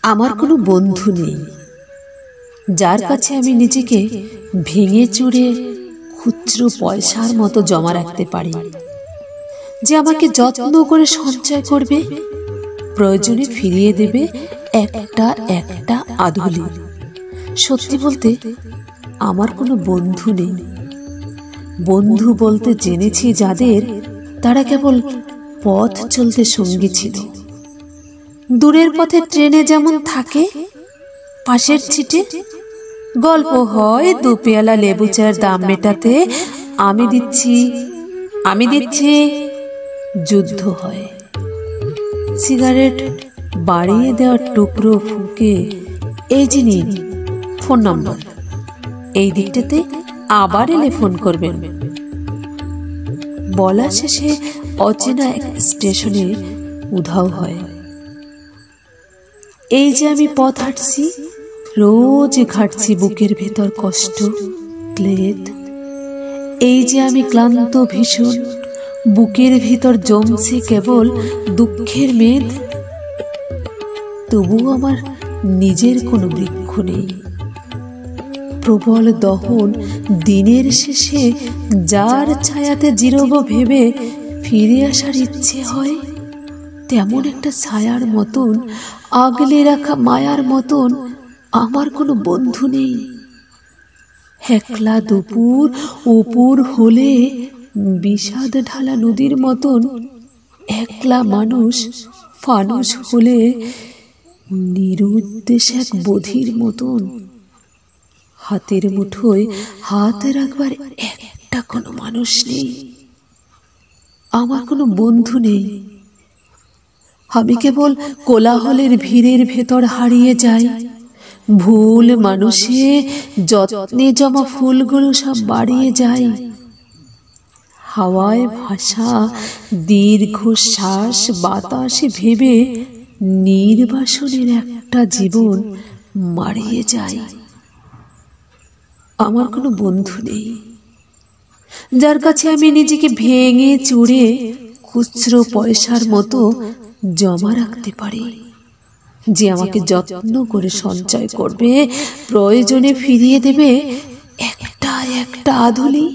আমার কোনো বন্ধু নেই যার কাছে আমি নিজেকে ভেঙে চুরে খুচরো পয়সার মতো জমা রাখতে পারি, যে আমাকে যত্ন করে সঞ্চয় করবে, প্রয়োজনে ফিরিয়ে দেবে একটা একটা আধুলি। সত্যি বলতে আমার কোনো বন্ধু নেই। বন্ধু বলতে জেনেছি যাদের, তারা কেবল পথ চলতে সঙ্গী ছিল। দূরের পথে ট্রেনে যেমন থাকে পাশের সিটে, গল্প হয় দু পেয়ালা লেবু চায়ের দাম মেটাতে, আমি দিচ্ছি, যুদ্ধ হয়। সিগারেট বাড়িয়ে দেওয়ার টুকরো ফুঁকে, এই যে নিন ফোন নম্বর, এই দিকটাতে আবার এলে ফোন করবেন। বলা শেষে অচেনা এক স্টেশনে উধাও হয়। এই যে আমি পথ হাঁটছি, রোজ ঘাটছি বুকের ভেতর কষ্ট ক্লেদ। এই যে আমি ক্লান্ত ভীষণ, বুকের ভিতর জমছে কেবল দুঃখের মেদ। তবু আমার নিজের কোনো বৃক্ষ নেই। প্রবল দহন দিনের শেষে যার ছায়াতে জিরব ভেবে ফিরে আসার ইচ্ছে হয়, তেমন একটা ছায়ার মতন, আগলে রাখা মায়ার মতন আমার কোনো বন্ধু নেই। একলা দুপুর উপর হলে বিষাদ ঢালা নদীর মতন, একলা মানুষ ফানুষ হলে নিরুদ্দেশ এক বধির মতন। হাতের মুঠোয় হাত রাখবার একটা কোনো মানুষ নেই। আমার কোনো বন্ধু নেই। আমি কেবল কোলাহলের ভিড়ের ভেতর হারিয়ে যাই। ভুল মানুষে যত্নে জমা ফুলগুলো সব বাড়িয়ে যায়। হাওয়ায় ভাসা দীর্ঘশ্বাস বাতাসে ভেবে নির্বাসনের একটা জীবন মারিয়ে যায়। আমার কোনো বন্ধু নেই যার কাছে আমি নিজেকে ভেঙে চুরে খুচরো পয়সার মতো জমা রাখতে পারি, যে আমাকে যত্ন করে সঞ্চয় করবে, প্রয়োজনে ফিরিয়ে দেবে একটা একটা আধুলি।